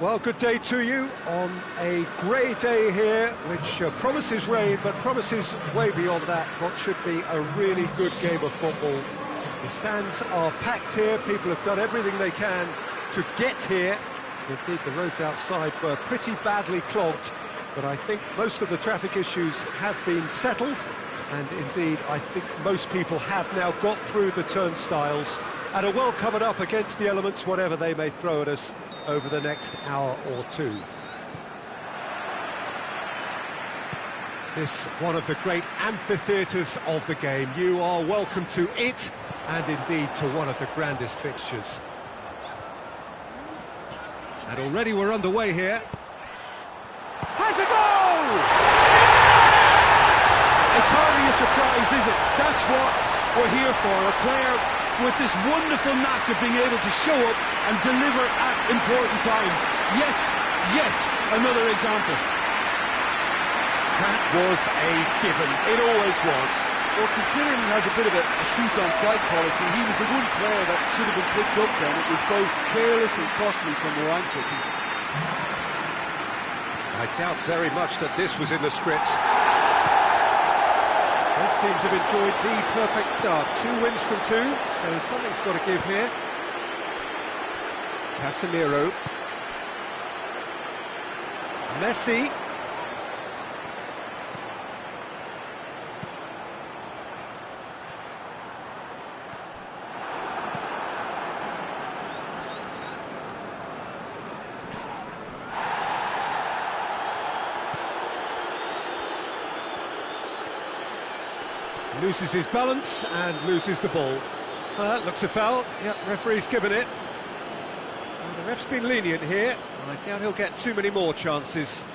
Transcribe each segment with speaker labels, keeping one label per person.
Speaker 1: Well, good day to you on a grey day here, which promises rain, but promises way beyond that what should be a really good game of football. The stands are packed here, people have done everything they can to get here. Indeed, the roads outside were pretty badly clogged, but I think most of the traffic issues have been settled, and indeed, I think most people have now got through the turnstiles and are well covered up against the elements, whatever they may throw at us over the next hour or two. This one of the great amphitheatres of the game. You are welcome to it, and indeed to one of the grandest fixtures. And already we're underway here. Has a goal!
Speaker 2: It's hardly a surprise, is it? That's what we're here for, a player with this wonderful knack of being able to show up and deliver at important times. Yet another example.
Speaker 1: That was a given. It always was.
Speaker 2: Well, considering he has a bit of a shoot-on-sight policy, he was the one player that should have been picked up then. It was both careless and costly from where I'm sitting.
Speaker 1: I doubt very much that this was in the script. Both teams have enjoyed the perfect start. 2 wins from 2, so something's got to give here. Casemiro. Messi. Loses his balance and loses the ball. Well, that looks a foul. Yep, referee's given it. Well, the ref's been lenient here. I doubt he'll get too many more chances.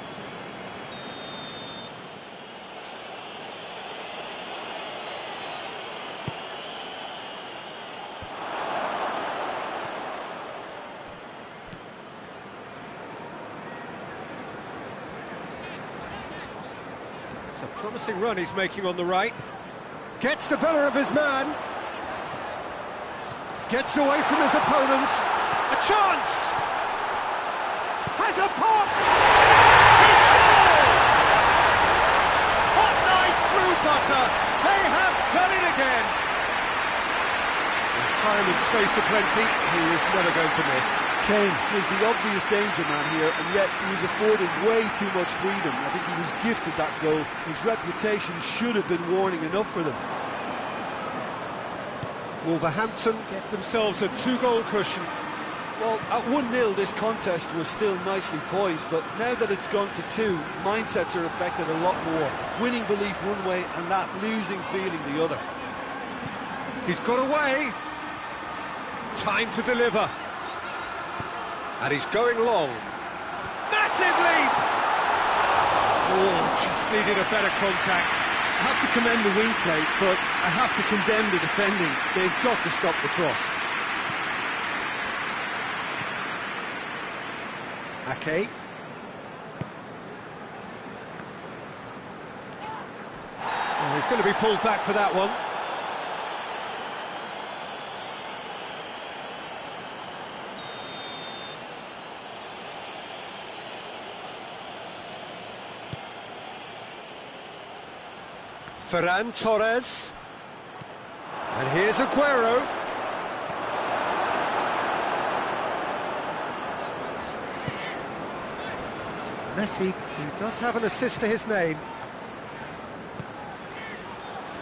Speaker 1: It's a promising run he's making on the right. Gets the better of his man. Gets away from his opponent. A chance! Has a pop! He scores! Hot knife through butter. They have done it again. With time and space aplenty, he was never going to miss.
Speaker 2: Kane is the obvious danger man here, and yet he was afforded way too much freedom. I think he was gifted that goal. His reputation should have been warning enough for them.
Speaker 1: Wolverhampton get themselves a 2-goal cushion.
Speaker 2: Well, at 1-0 this contest was still nicely poised, but now that it's gone to 2, mindsets are affected a lot more. Winning belief one way and that losing feeling the other.
Speaker 1: He's got away. Time to deliver. And he's going long. Massive leap! Oh, just needed a better contact.
Speaker 2: I have to commend the wing play, but I have to condemn the defending. They've got to stop the cross.
Speaker 1: Ake. Oh, he's going to be pulled back for that one. Ferran Torres. And here's Aguero. Messi, who does have an assist to his name.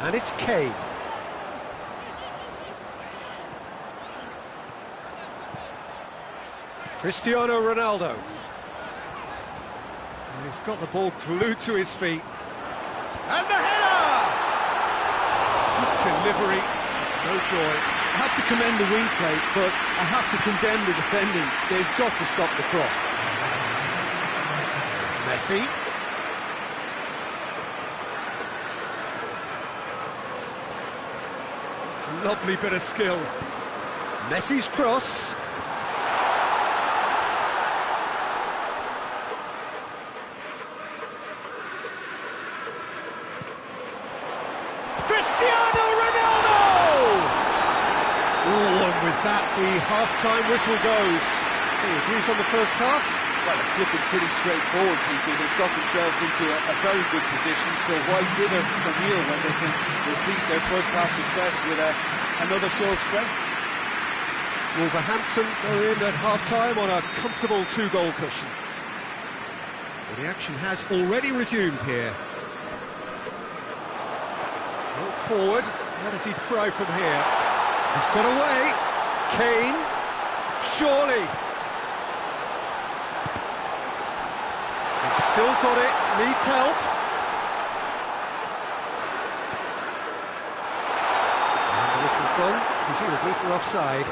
Speaker 1: And it's Kane. Cristiano Ronaldo. And he's got the ball glued to his feet. And the header! Good delivery, no joy.
Speaker 2: I have to commend the wing play, but I have to condemn the defending. They've got to stop the cross.
Speaker 1: Messi. Lovely bit of skill. Messi's cross. Cristiano Ronaldo! Oh, and with that, the half-time whistle goes. So, your views on the first half?
Speaker 2: Well, it's looking pretty straightforward, Peter. They've got themselves into a very good position, so why dither from here when they can repeat their first half success with another show of strength?
Speaker 1: Wolverhampton go in at half-time on a comfortable two-goal cushion. Well, the action has already resumed here. Brought forward, how does he try from here? He's got away, Kane, surely. He's still got it, needs help. And the whistle's gone, presumably for offside.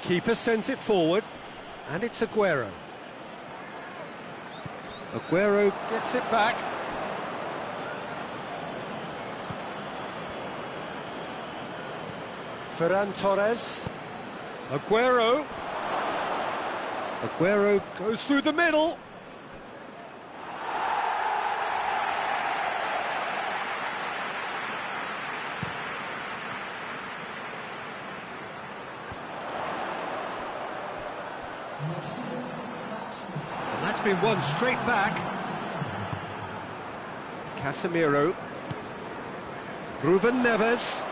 Speaker 1: Keeper sends it forward, and it's Aguero. Aguero gets it back. Ferran Torres. Aguero. Aguero goes through the middle. And that's been won straight back. Casemiro. Ruben Neves.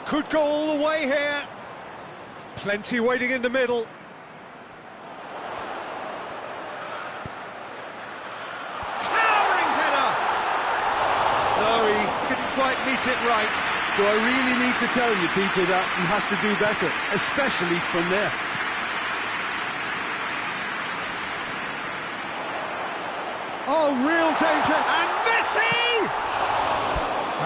Speaker 1: Could go all the way here. Plenty waiting in the middle. Quite meet it right.
Speaker 2: Do I really need to tell you, Peter, that he has to do better, especially from there?
Speaker 1: Oh, real danger, and Messi!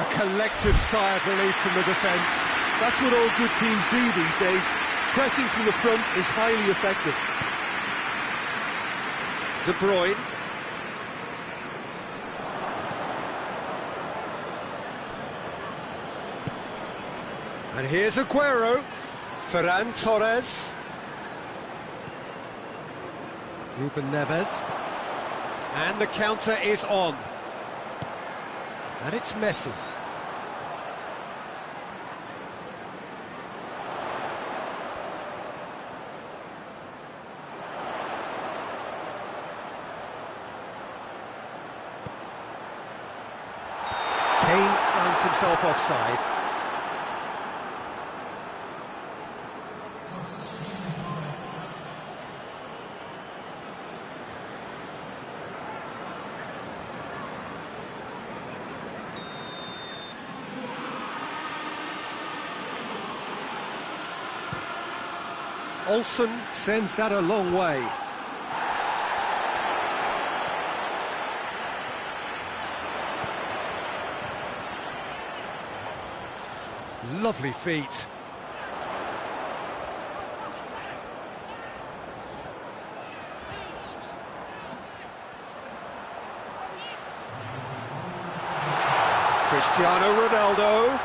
Speaker 1: A collective sigh of relief from the defence.
Speaker 2: That's what all good teams do these days. Pressing from the front is highly effective.
Speaker 1: De Bruyne. And here's Aguero, Ferran Torres, Ruben Neves, and the counter is on. And it's Messi. Kane finds himself offside. Olsen sends that a long way. Lovely feet. Cristiano Ronaldo.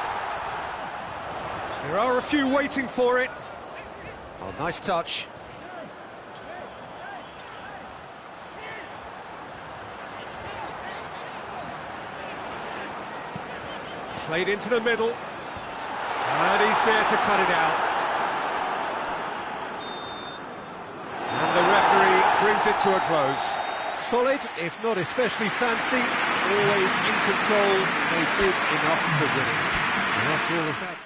Speaker 1: There are a few waiting for it. Oh, nice touch. Played into the middle. And he's there to cut it out. And the referee brings it to a close. Solid, if not especially fancy, always in control. They did enough to win it. And after all of that...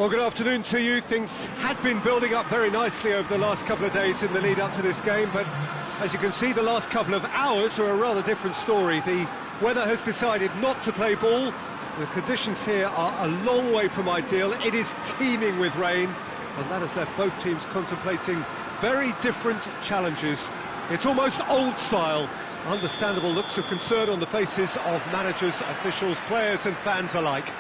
Speaker 1: Well, good afternoon to you. Things had been building up very nicely over the last couple of days in the lead up to this game, but as you can see, the last couple of hours are a rather different story. The weather has decided not to play ball. The conditions here are a long way from ideal. It is teeming with rain, and that has left both teams contemplating very different challenges. It's almost old style. Understandable looks of concern on the faces of managers, officials, players and fans alike.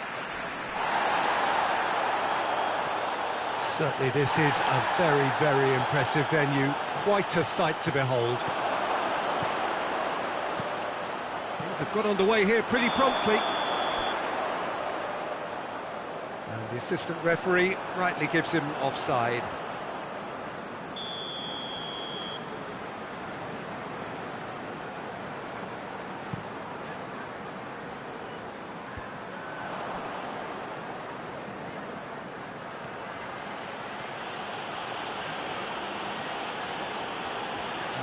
Speaker 1: Certainly this is a very, very impressive venue, quite a sight to behold. Things have got underway here pretty promptly. And the assistant referee rightly gives him offside.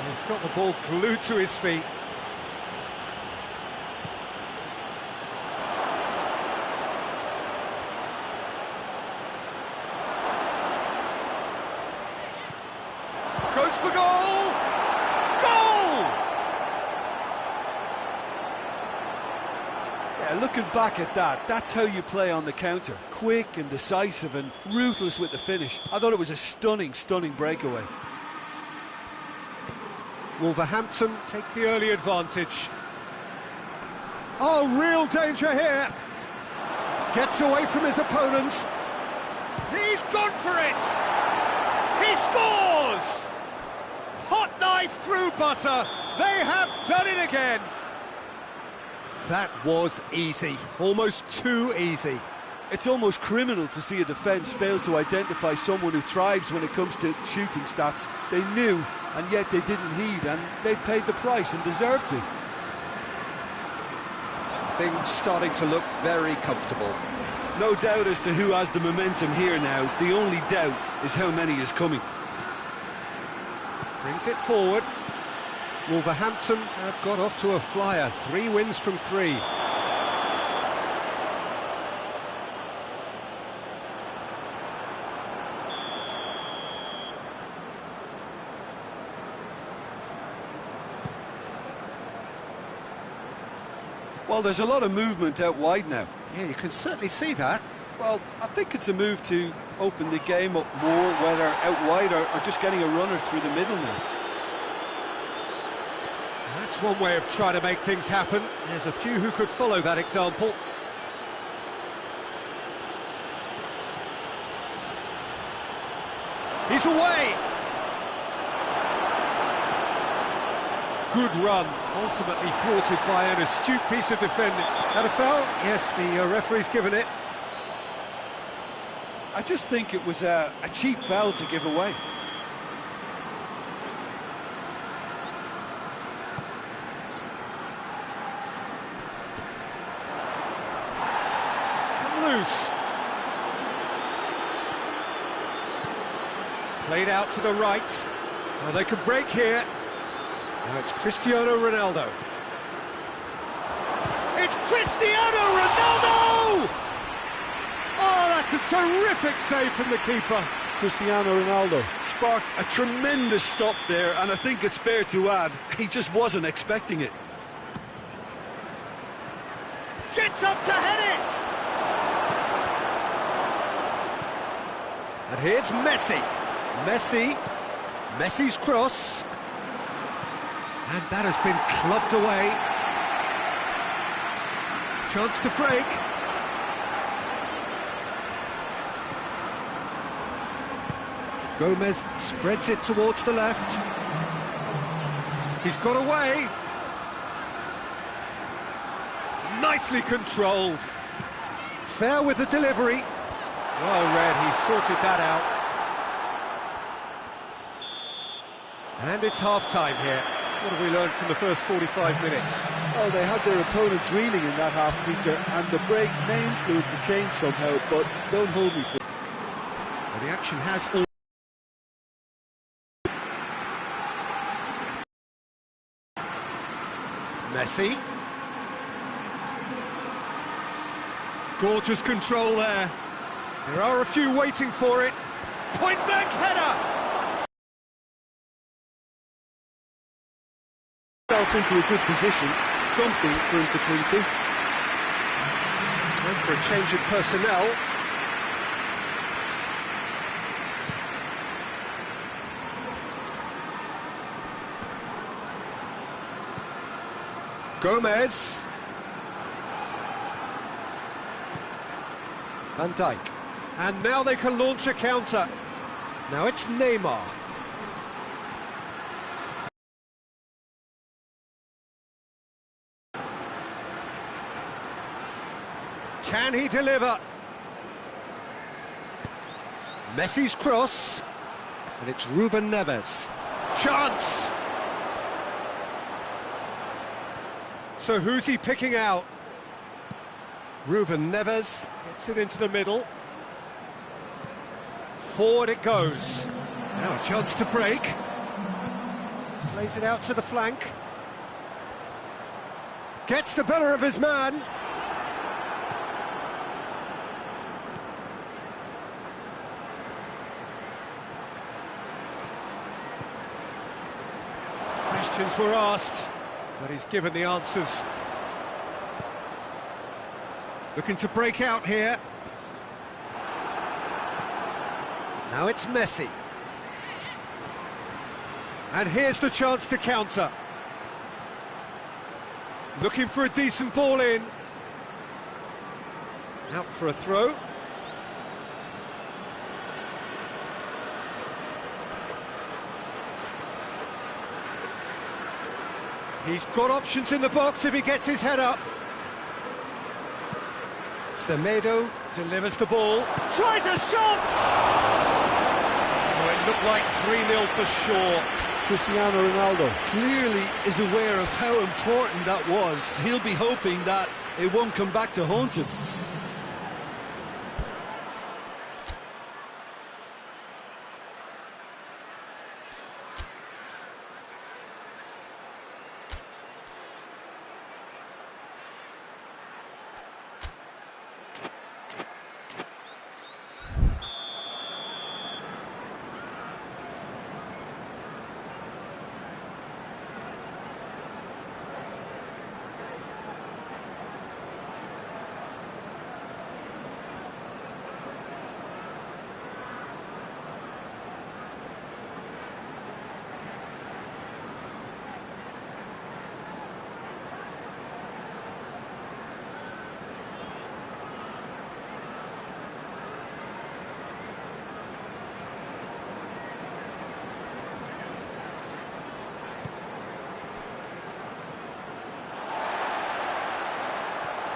Speaker 1: He's got the ball glued to his feet. Goes for goal! Goal!
Speaker 2: Yeah, looking back at that, that's how you play on the counter. Quick and decisive and ruthless with the finish. I thought it was a stunning, stunning breakaway.
Speaker 1: Wolverhampton take the early advantage. Oh, real danger here. Gets away from his opponent. He's gone for it. He scores! Hot knife through butter. They have done it again. That was easy. Almost too easy.
Speaker 2: It's almost criminal to see a defence fail to identify someone who thrives when it comes to shooting stats. They knew, and yet they didn't heed, and they've paid the price and deserve to.
Speaker 1: Things starting to look very comfortable.
Speaker 2: No doubt as to who has the momentum here now. The only doubt is how many is coming.
Speaker 1: Brings it forward. Wolverhampton have got off to a flyer. 3 wins from 3.
Speaker 2: Well, there's a lot of movement out wide now.
Speaker 1: Yeah, you can certainly see that.
Speaker 2: Well, I think it's a move to open the game up more, whether out wide or just getting a runner through the middle now.
Speaker 1: That's one way of trying to make things happen. There's a few who could follow that example. He's away! Good run, ultimately thwarted by an astute piece of defending. Had a foul? Yes, the referee's given it.
Speaker 2: I just think it was a cheap foul to give away.
Speaker 1: It's come loose. Played out to the right. Well, they could break here. Now it's Cristiano Ronaldo. It's Cristiano Ronaldo! Oh, that's a terrific save from the keeper.
Speaker 2: Cristiano Ronaldo sparked a tremendous stop there, and I think it's fair to add, he just wasn't expecting it.
Speaker 1: Gets up to head it! And here's Messi. Messi's cross. And that has been clubbed away. Chance to break. Gomez spreads it towards the left. He's got away. Nicely controlled. Fair with the delivery. Well read, he sorted that out. And it's half-time here. What have we learned from the first 45 minutes?
Speaker 2: Oh, they had their opponents reeling in that half, Peter, and the break may influence a change somehow, but don't hold me to it.
Speaker 1: Well, the action has all... Messi. Gorgeous control there. There are a few waiting for it. Point-blank header!
Speaker 2: Into a good position, something for him to cling to.
Speaker 1: Time for a change of personnel. Gomez. Van Dijk. And now they can launch a counter. Now it's Neymar. Can he deliver? Messi's cross. And it's Ruben Neves. Chance! So who's he picking out? Ruben Neves gets it into the middle. Forward it goes. Now a chance to break. Plays it out to the flank. Gets the better of his man. Questions were asked, but he's given the answers. Looking to break out here. Now it's Messi. And here's the chance to counter. Looking for a decent ball in. Out for a throw. He's got options in the box if he gets his head up. Semedo delivers the ball. Tries a shot! Oh, it looked like 3-0 for sure.
Speaker 2: Cristiano Ronaldo clearly is aware of how important that was. He'll be hoping that it won't come back to haunt him.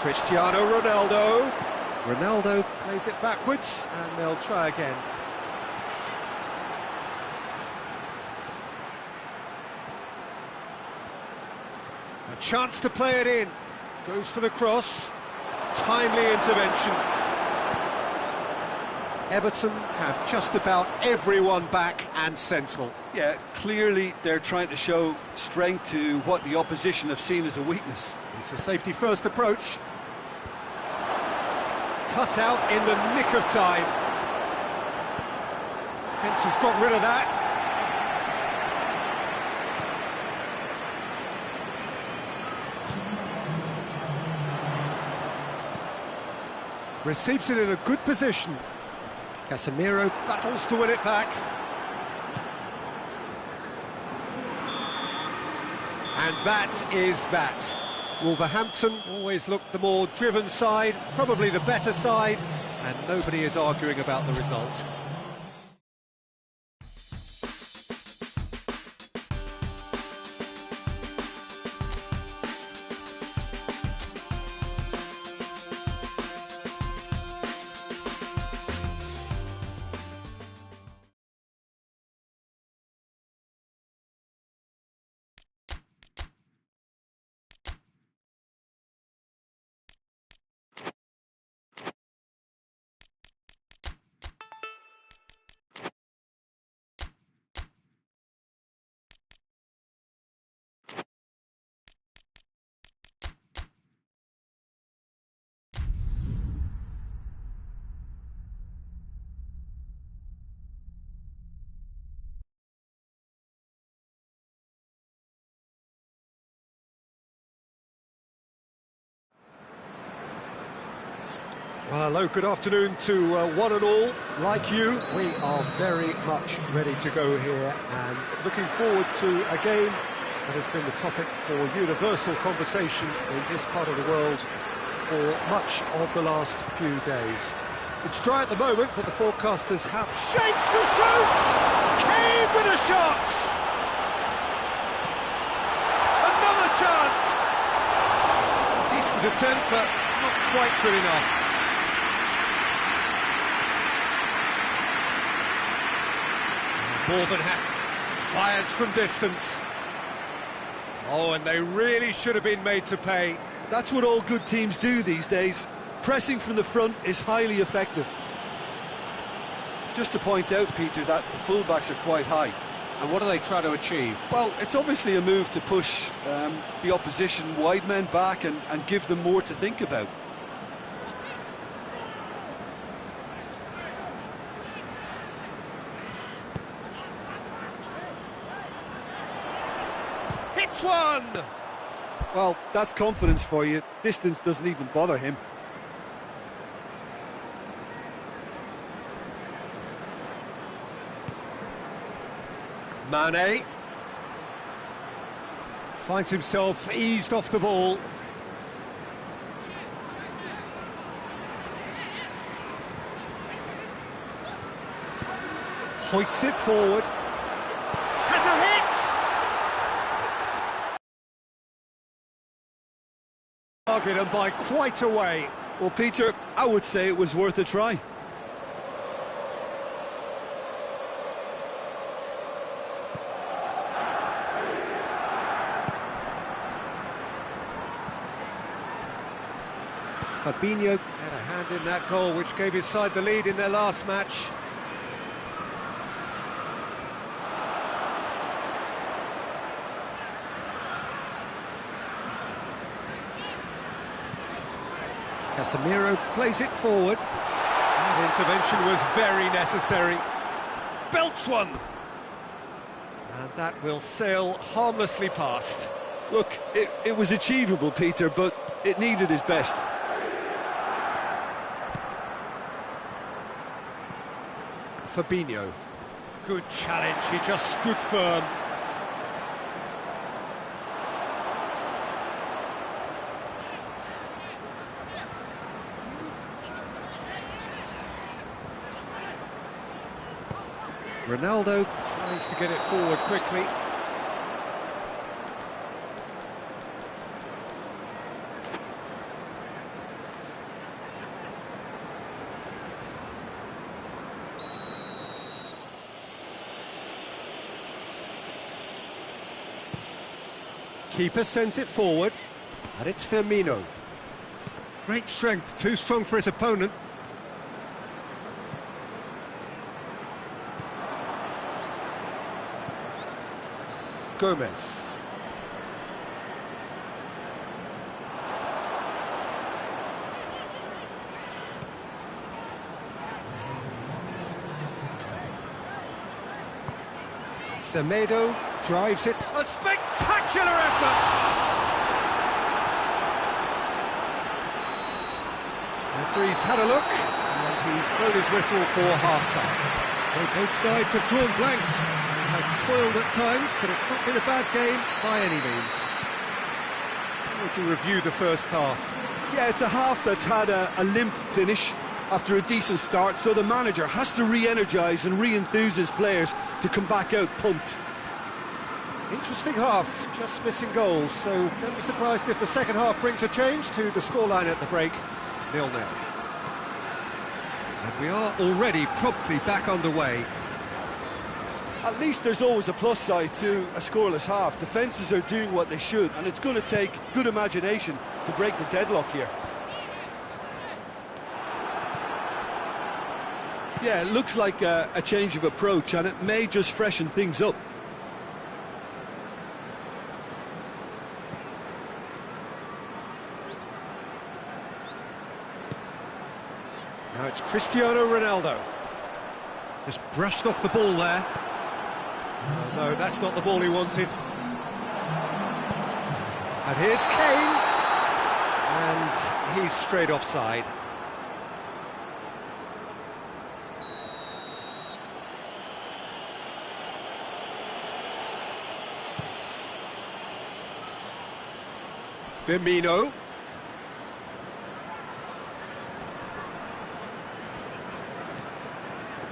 Speaker 1: Cristiano Ronaldo. Ronaldo plays it backwards, and they'll try again. A chance to play it in. Goes for the cross. Timely intervention. Everton have just about everyone back and central.
Speaker 2: Yeah, clearly they're trying to show strength to what the opposition have seen as a weakness.
Speaker 1: It's a safety-first approach. Cut out in the nick of time. Defence has got rid of that. Receives it in a good position. Casemiro battles to win it back. And that is that. Wolverhampton always looked the more driven side, probably the better side, and nobody is arguing about the result. Well, hello, good afternoon to one and all. Like you, we are very much ready to go here and looking forward to a game that has been the topic for universal conversation in this part of the world for much of the last few days. It's dry at the moment, but the forecasters have... Shapes to shoot! Kane with a shot! Another chance! Decent attempt, but not quite good enough. More than fires from distance. Oh, and they really should have been made to pay.
Speaker 2: That's what all good teams do these days. Pressing from the front is highly effective. Just to point out, Peter, that the fullbacks are quite high.
Speaker 1: And what do they try to achieve?
Speaker 2: Well, it's obviously a move to push the opposition wide men back and give them more to think about.
Speaker 1: Hits one!
Speaker 2: Well, that's confidence for you. Distance doesn't even bother him.
Speaker 1: Mane finds himself eased off the ball. Hoists it forward. Has a hit! Target and by quite a way.
Speaker 2: Well, Peter, I would say it was worth a try.
Speaker 1: Fabinho had a hand in that goal, which gave his side the lead in their last match. Casemiro plays it forward. That intervention was very necessary. Belts one! And that will sail harmlessly past.
Speaker 2: Look, it was achievable, Peter, but it needed his best.
Speaker 1: Fabinho. Good challenge, he just stood firm. Ronaldo tries to get it forward quickly. Keeper sends it forward, and it's Firmino. Great strength, too strong for his opponent. Gomez. Semedo drives it. A spectacular effort! Referee's had a look, and he's blown his whistle for half-time. So both sides have drawn blanks, have toiled at times, but it's not been a bad game by any means. How would you review the first half?
Speaker 2: Yeah, it's a half that's had a limp finish after a decent start, so the manager has to re-energise and re-enthuse his players to come back out pumped.
Speaker 1: Interesting half, just missing goals, so don't be surprised if the second half brings a change to the scoreline at the break, 0-0. And we are already promptly back underway.
Speaker 2: At least there's always a plus side to a scoreless half. Defences are doing what they should, and it's going to take good imagination to break the deadlock here. Yeah, it looks like a change of approach, and it may just freshen things up.
Speaker 1: Now it's Cristiano Ronaldo. Just brushed off the ball there. Oh, no, that's not the ball he wanted. And here's Kane. And he's straight offside. Firmino.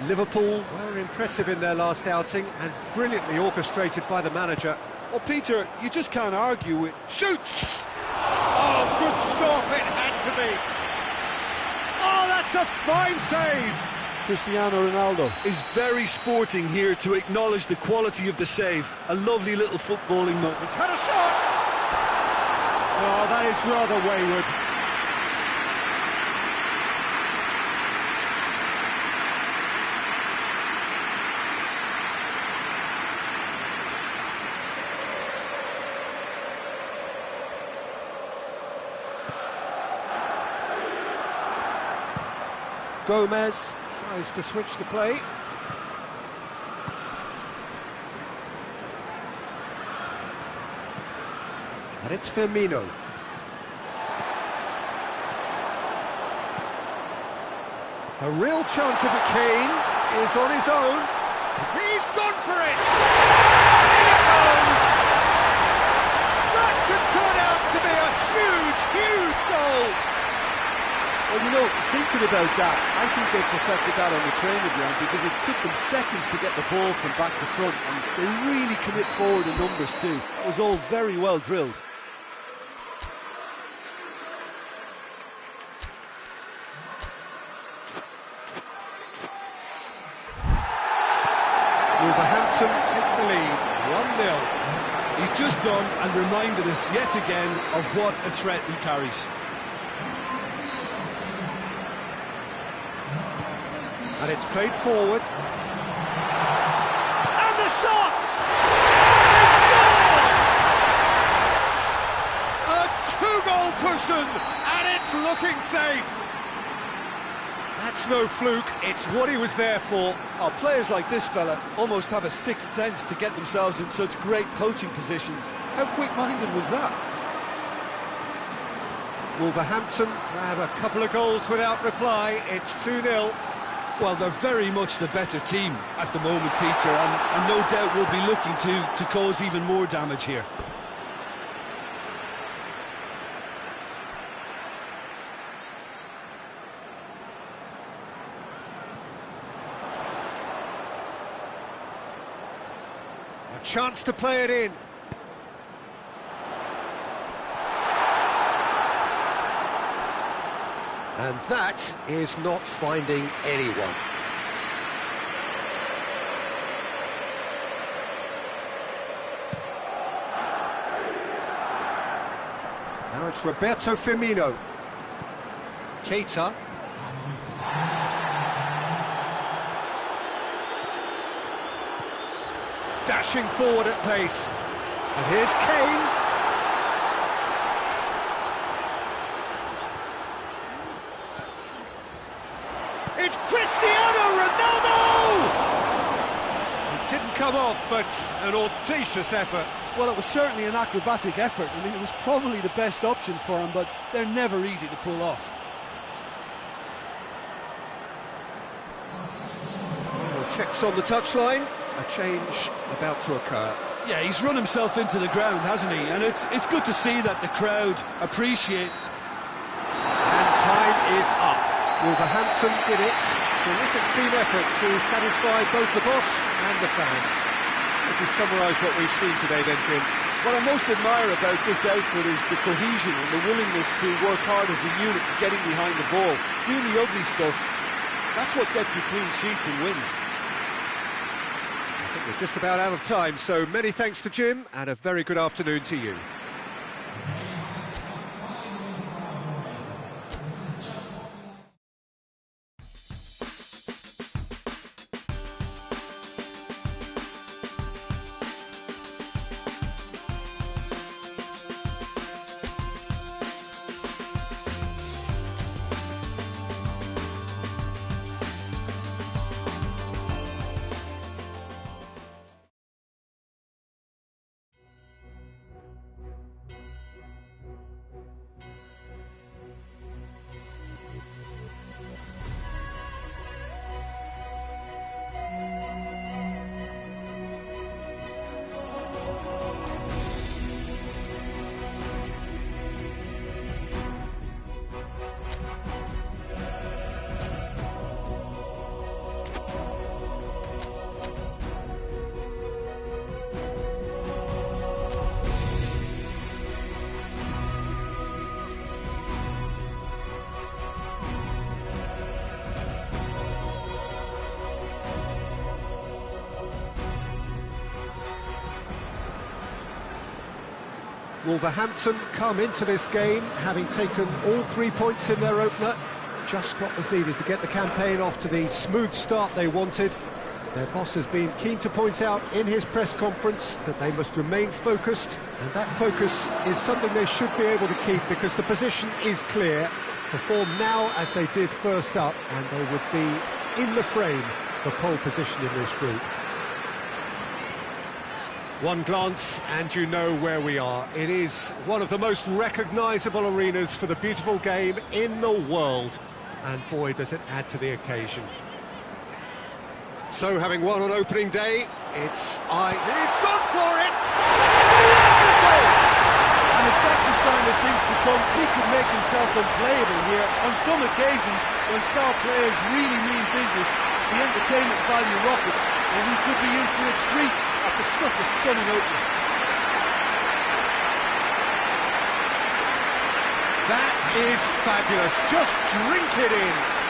Speaker 1: Liverpool were impressive in their last outing and brilliantly orchestrated by the manager.
Speaker 2: Well, Peter, you just can't argue with...
Speaker 1: Shoots! Oh, good stop, it had to be. Oh, that's a fine save.
Speaker 2: Cristiano Ronaldo is very sporting here to acknowledge the quality of the save. A lovely little footballing moment.
Speaker 1: He's had a shot! Oh, that is rather wayward. Gomez tries to switch the play. And it's Firmino. A real chance of it. Kane is on his own. He's gone for it! In it goes! That could turn out to be a huge, huge goal!
Speaker 2: Well, you know, thinking about that, I think they perfected that on the training ground because it took them seconds to get the ball from back to front, and they really commit forward in numbers too. It was all very well drilled.
Speaker 1: Wolverhampton take the lead, 1-0.
Speaker 2: He's just gone and reminded us yet again of what a threat he carries.
Speaker 1: And it's played forward. And the shot! It's scored! A two-goal cushion, and it's looking safe. That's no fluke, it's what he was there for.
Speaker 2: Oh, players like this fella almost have a sixth sense to get themselves in such great poaching positions. How quick-minded was that?
Speaker 1: Wolverhampton grab a couple of goals without reply. It's 2-0.
Speaker 2: Well, they're very much the better team at the moment, Peter, and no doubt will be looking to cause even more damage here.
Speaker 1: A chance to play it in. And that is not finding anyone. Now it's Roberto Firmino. Keita. Dashing forward at pace. And here's Kane. It's Cristiano Ronaldo! It didn't come off, but an audacious effort.
Speaker 2: Well, it was certainly an acrobatic effort. I mean, it was probably the best option for him, but they're never easy to pull off.
Speaker 1: Checks on the touchline. A change about to occur.
Speaker 2: Yeah, he's run himself into the ground, hasn't he? And it's good to see that the crowd appreciate.
Speaker 1: And time is up. Wolverhampton did it. Terrific team effort to satisfy both the boss and the fans. Would you summarise what we've seen today then, Jim?
Speaker 2: What I most admire about this outfit is the cohesion and the willingness to work hard as a unit, getting behind the ball, doing the ugly stuff. That's what gets you clean sheets and wins.
Speaker 1: I think we're just about out of time, so many thanks to Jim, and a very good afternoon to you. Wolverhampton come into this game having taken all 3 points in their opener, just what was needed to get the campaign off to the smooth start they wanted. Their boss has been keen to point out in his press conference that they must remain focused, and that focus is something they should be able to keep because the position is clear. Perform now as they did first up, and they would be in the frame for pole position in this group. One glance and you know where we are. It is one of the most recognisable arenas for the beautiful game in the world, and boy does it add to the occasion. So having won on opening day, he's gone for it! Wonderful!
Speaker 2: And if that's a sign of things to come, he could make himself unplayable here. On some occasions, when star players really mean business, the entertainment value rockets, and we could be in for a treat after such a stunning opening.
Speaker 1: That is fabulous. Just drink it in.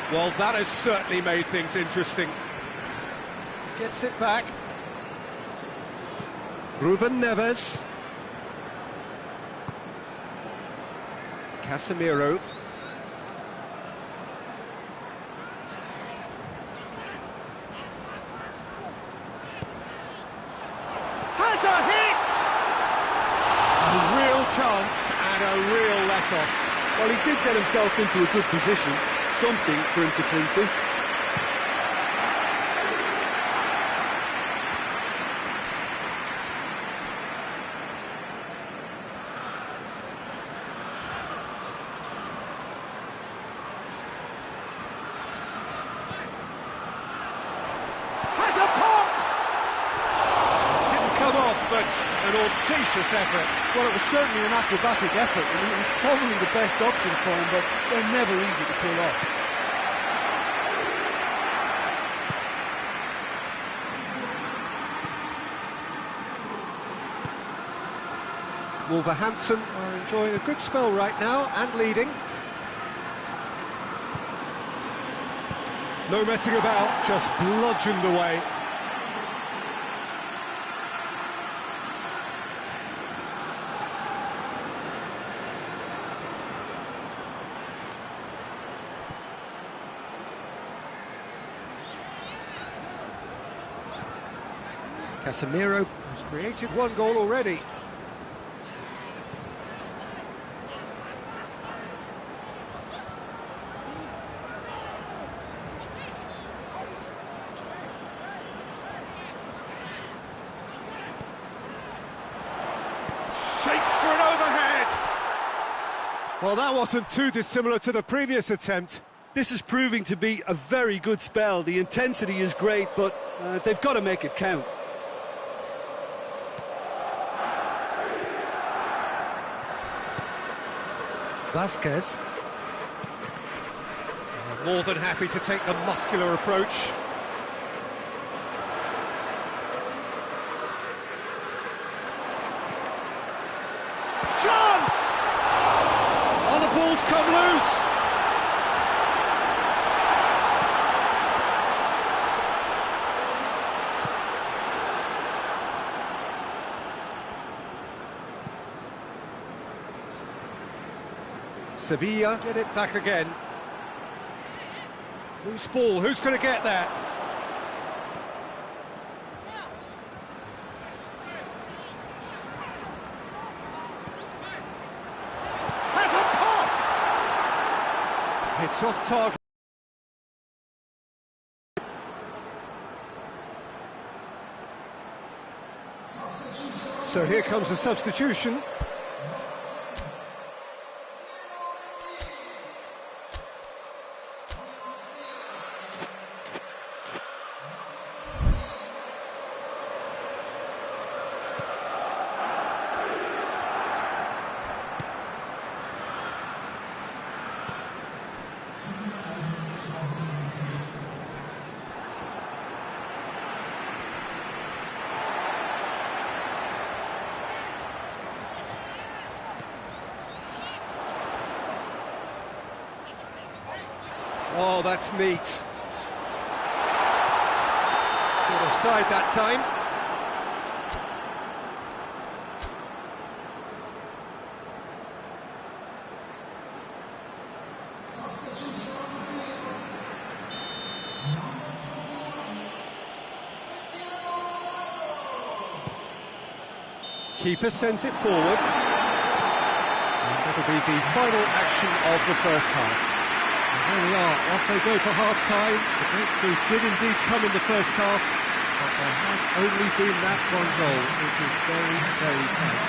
Speaker 1: Well, that has certainly made things interesting. Gets it back. Ruben Neves. Casemiro. Has a hit! A real chance and a real let-off.
Speaker 2: Well, he did get himself into a good position, something for him to cling to.
Speaker 1: Has a pop! Didn't come off, but an audacious effort.
Speaker 2: Well, it was certainly an acrobatic effort, and it was probably the best option for him, but they're never easy to pull off.
Speaker 1: Wolverhampton are enjoying a good spell right now and leading. No messing about, just bludgeoned away. Casemiro has created one goal already. Shaped for an overhead! Well, that wasn't too dissimilar to the previous attempt.
Speaker 2: This is proving to be a very good spell. The intensity is great, but they've got to make it count.
Speaker 1: Vasquez. More than happy to take the muscular approach. Chance! Oh, the ball's come loose. Sevilla get it back again. Loose ball, who's going to get that? Has a pop! It's off target. So here comes the substitution. Oh, that's neat. Good offside that time. Keeper sends it forward. And that'll be the final action of the first half. And there we are, off they go for half-time. The breakthrough did indeed come in the first half, but there has only been that one goal. It is very, very tight.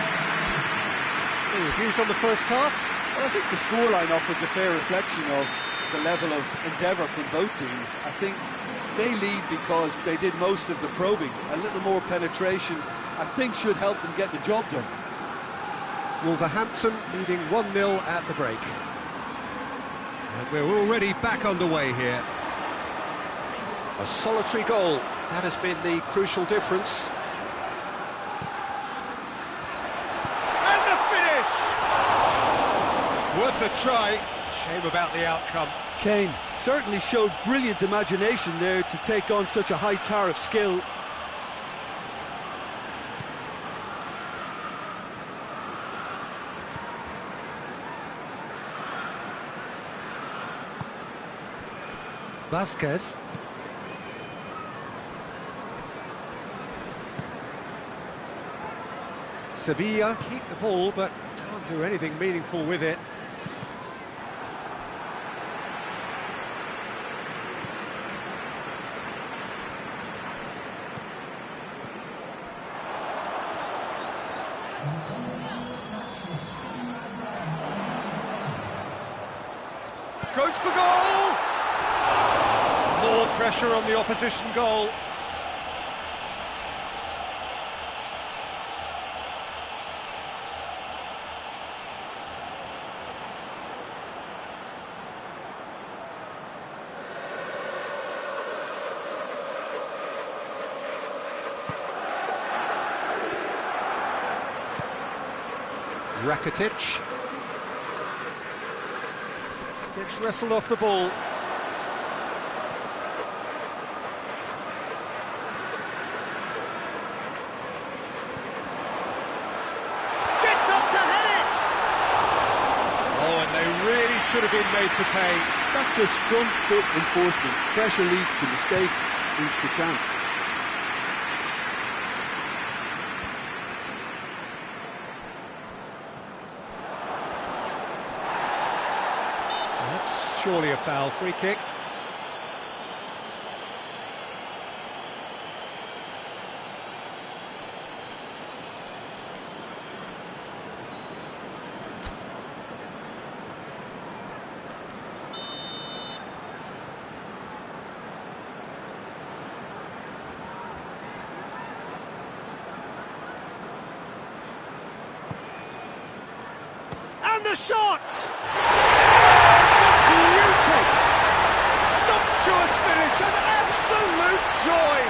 Speaker 1: So, reviews on the first half?
Speaker 2: Well, I think the scoreline offers a fair reflection of the level of endeavour from both teams. I think they lead because they did most of the probing. A little more penetration, I think, should help them get the job done.
Speaker 1: Wolverhampton leading 1-0 at the break. And we're already back underway here. A solitary goal, that has been the crucial difference. And the finish! Worth a try, shame about the outcome.
Speaker 2: Kane certainly showed brilliant imagination there to take on such a high tower of skill.
Speaker 1: Vasquez. Sevilla keep the ball, but can't do anything meaningful with it. Goes for goal! More pressure on the opposition goal. Rakitic gets wrestled off the ball. Gets up to head it! Oh, and they really should have been made to pay.
Speaker 2: That's just front foot enforcement. Pressure leads to mistake, leads to chance.
Speaker 1: Surely a foul, free kick. And the shot! Sumptuous finish, an absolute joy.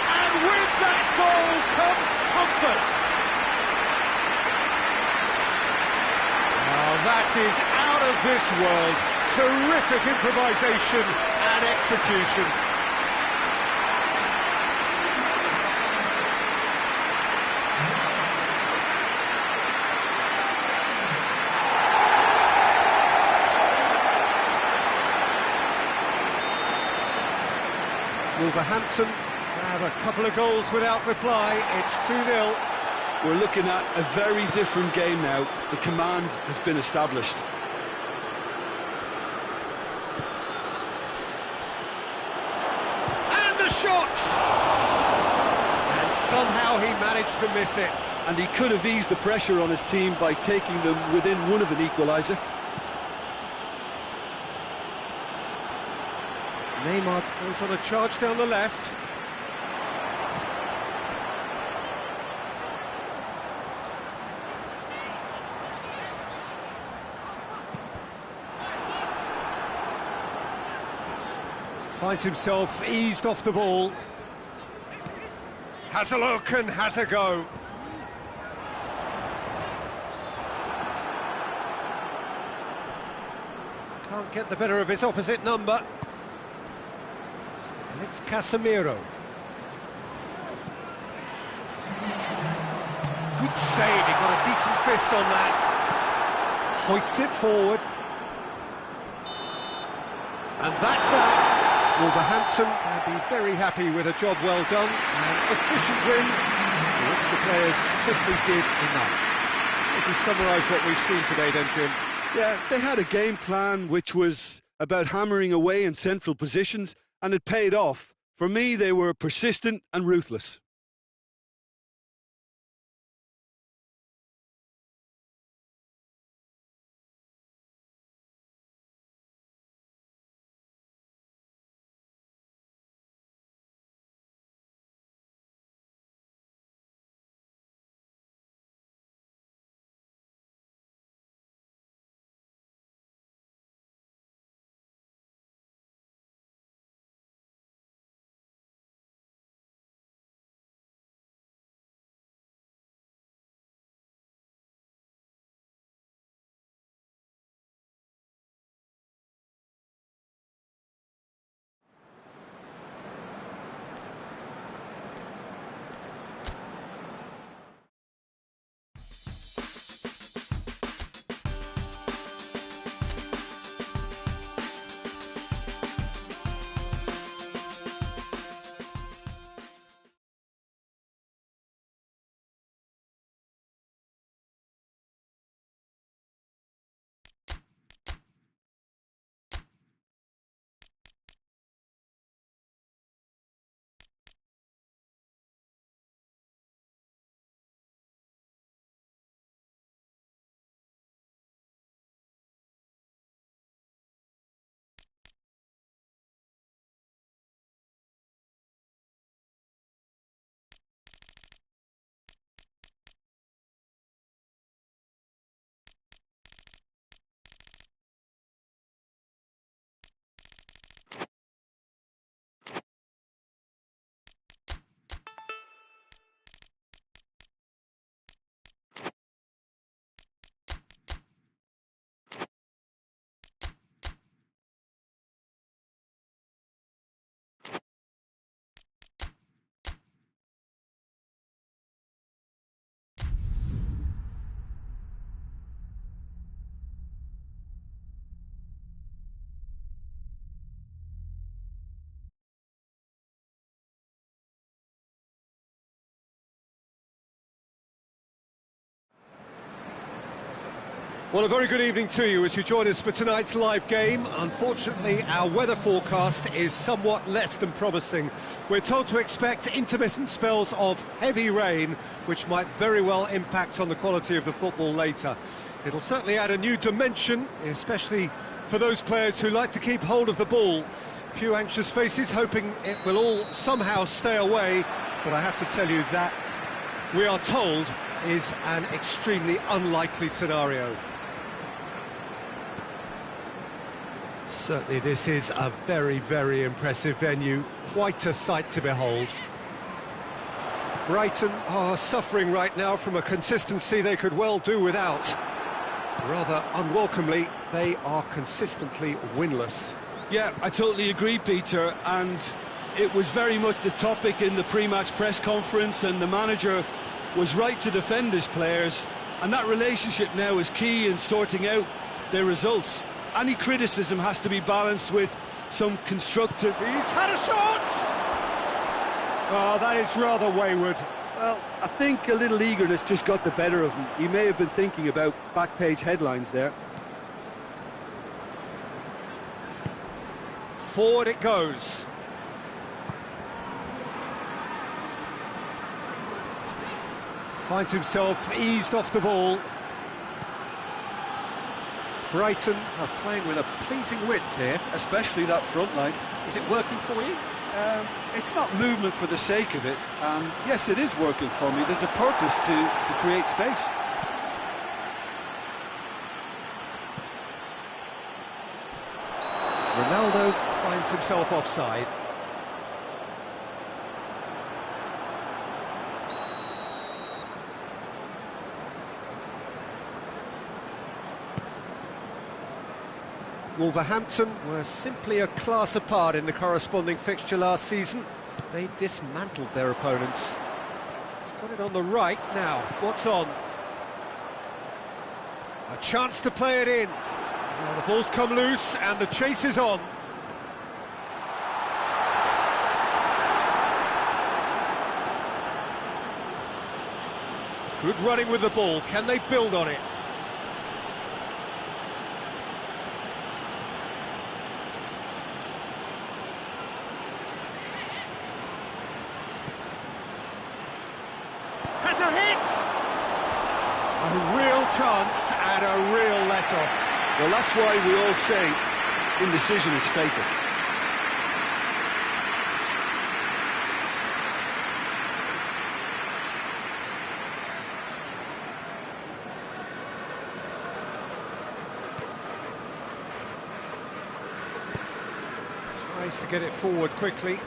Speaker 1: And with that goal comes comfort. Now that is out of this world. Terrific improvisation and execution. Wolverhampton grab a couple of goals without reply. It's 2-0.
Speaker 2: We're looking at a very different game now. The command has been established.
Speaker 1: And the shot! And somehow he managed to miss it.
Speaker 2: And he could have eased the pressure on his team by taking them within one of an equaliser.
Speaker 1: Neymar goes on a charge down the left. Finds himself eased off the ball. Has a look and has a go. get the better of his opposite number. And it's Casemiro. Good save, he got a decent fist on that. Hoists it forward. And that's that. Wolverhampton can be very happy with a job well done. An efficient win, for which the players simply did enough. Would you summarise what we've seen today then, Jim?
Speaker 2: Yeah, they had a game plan which was about hammering away in central positions, and it paid off. For me, they were persistent and ruthless.
Speaker 1: Well, a very good evening to you as you join us for tonight's live game. Unfortunately, our weather forecast is somewhat less than promising. We're told to expect intermittent spells of heavy rain, which might very well impact on the quality of the football later. It'll certainly add a new dimension, especially for those players who like to keep hold of the ball. A few anxious faces hoping it will all somehow stay away, but I have to tell you that we are told is an extremely unlikely scenario. Certainly this is a very, very impressive venue, quite a sight to behold. Brighton are suffering right now from a consistency they could well do without. Rather unwelcomely, they are consistently winless.
Speaker 2: Yeah, I totally agree, Peter, and it was very much the topic in the pre-match press conference, and the manager was right to defend his players, and that relationship now is key in sorting out their results. Any criticism has to be balanced with some constructive...
Speaker 1: He's had a shot! Oh, that is rather wayward.
Speaker 2: Well, I think a little eagerness just got the better of him. He may have been thinking about back-page headlines there.
Speaker 1: Forward it goes. Finds himself eased off the ball. Brighton are playing with a pleasing width here.
Speaker 2: Especially that front line.
Speaker 1: Is it working for you?
Speaker 2: It's not movement for the sake of it. Yes, it is working for me. There's a purpose to create space.
Speaker 1: Ronaldo finds himself offside. Wolverhampton were simply a class apart in the corresponding fixture last season. They dismantled their opponents. Let's put it on the right now. What's on? A chance to play it in. Well, the ball's come loose and the chase is on. Good running with the ball. Can they build on it? Has a hit! A real chance and a real let-off.
Speaker 2: Well, that's why we all say indecision is fatal.
Speaker 1: Tries to get it forward quickly.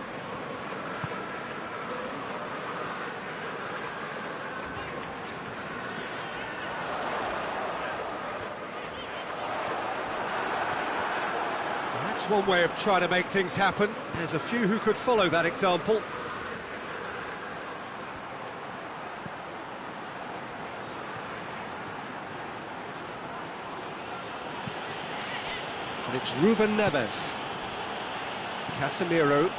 Speaker 1: That's one way of trying to make things happen. There's a few who could follow that example. And it's Ruben Neves. Casemiro.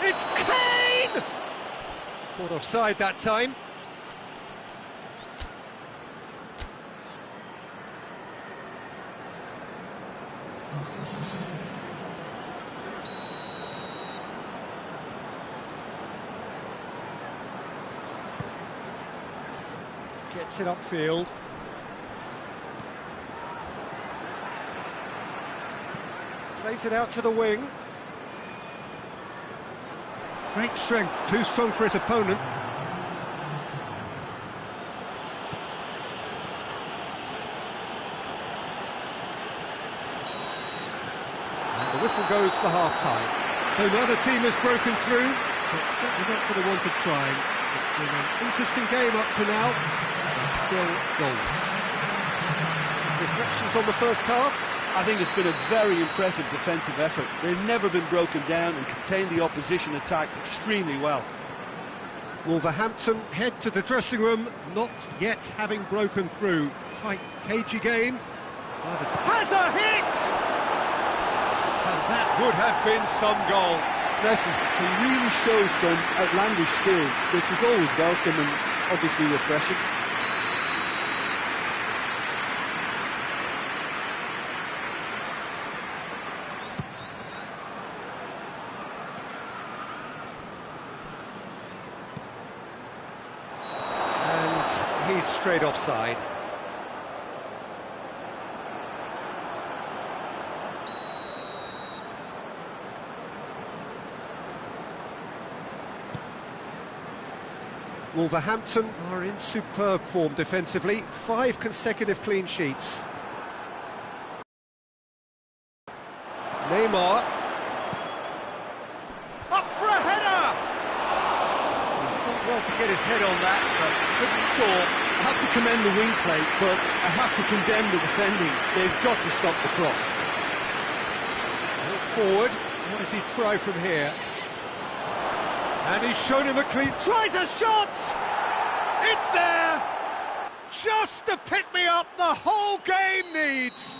Speaker 1: It's Kane! Caught offside that time. Gets it upfield. Plays it out to the wing. Great strength, too strong for his opponent. And the whistle goes for half-time. So now the team has broken through, but certainly not for the want of trying. It's been an interesting game up to now, and still goals. Reflections on the first half?
Speaker 3: I think it's been a very impressive defensive effort. They've never been broken down and contained the opposition attack extremely well.
Speaker 1: Wolverhampton head to the dressing room, not yet having broken through. Tight, cagey game. Has a hit! And that would have been some goal.
Speaker 2: Listen, he really shows some outlandish skills, which is always welcome and obviously refreshing.
Speaker 1: He's straight offside. Wolverhampton are in superb form defensively, 5 consecutive clean sheets. Neymar. Up for a header! He's done well to get his head on that, but couldn't score.
Speaker 2: I have to commend the wing play, but I have to condemn the defending. They've got to stop the cross.
Speaker 1: Forward, what does he try from here? And he's shown him a clean... Tries a shot! It's there! Just the pick-me-up the whole game needs!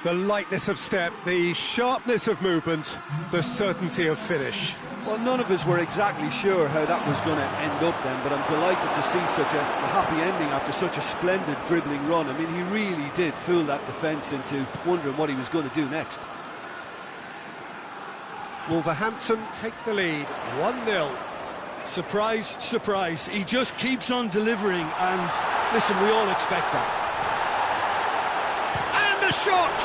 Speaker 1: The lightness of step, the sharpness of movement, the certainty of finish.
Speaker 2: Well, none of us were exactly sure how that was going to end up then, but I'm delighted to see such a happy ending after such a splendid dribbling run. I mean, he really did fool that defence into wondering what he was going to do next.
Speaker 1: Wolverhampton take the lead, 1-0.
Speaker 2: Surprise, surprise, he just keeps on delivering, and listen, we all expect that.
Speaker 1: And a shot!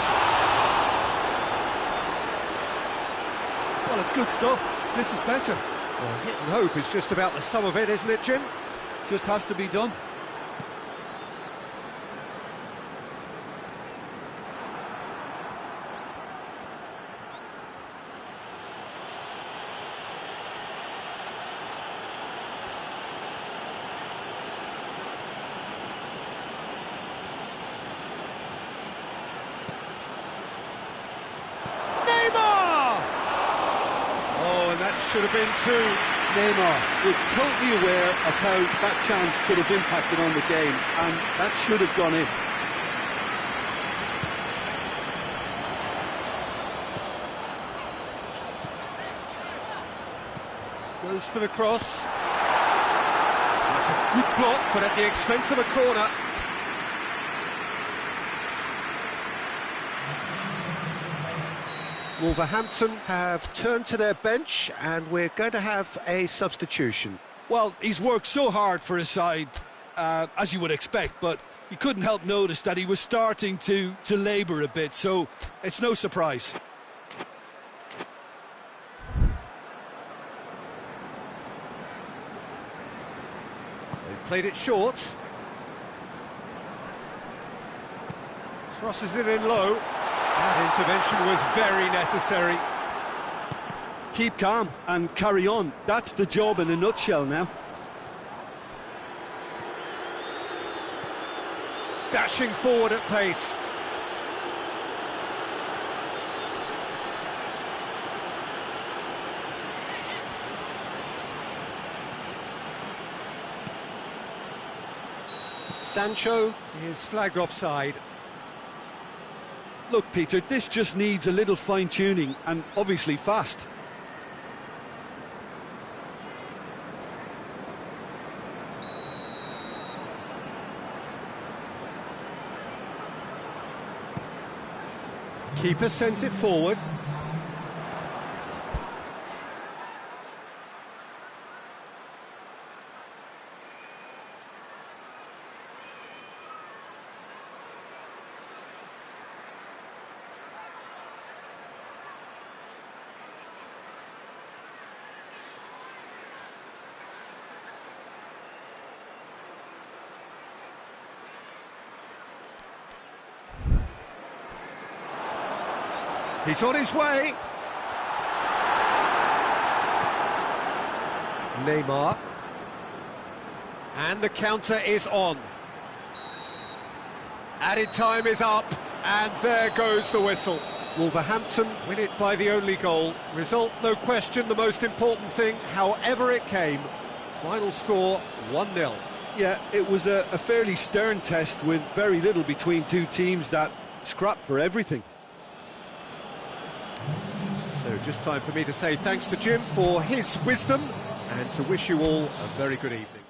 Speaker 2: Well, it's good stuff. This is better.
Speaker 1: Well, hit and hope is just about the sum of it, isn't it, Jim?
Speaker 2: Just has to be done.
Speaker 1: should have been two.
Speaker 2: Neymar was totally aware of how that chance could have impacted on the game, and that should have gone in.
Speaker 1: Goes for the cross. That's a good block, but at the expense of a corner. Wolverhampton have turned to their bench, and we're going to have a substitution.
Speaker 2: Well, he's worked so hard for his side, as you would expect, but you couldn't help notice that he was starting to labour a bit, so it's no surprise.
Speaker 1: They've played it short. Crosses it in low. That intervention was very necessary.
Speaker 2: Keep calm and carry on. That's the job in a nutshell now.
Speaker 1: Dashing forward at pace. Sancho is flagged offside.
Speaker 2: Look, Peter, this just needs a little fine-tuning, and obviously fast.
Speaker 1: Keeper sends it forward. He's on his way. Neymar. And the counter is on. Added time is up, and there goes the whistle. Wolverhampton win it by the only goal. Result, no question, the most important thing, however it came. Final score, 1-0.
Speaker 2: Yeah, it was a fairly stern test with very little between two teams that scrapped for everything.
Speaker 1: So just time for me to say thanks to Jim for his wisdom and to wish you all a very good evening.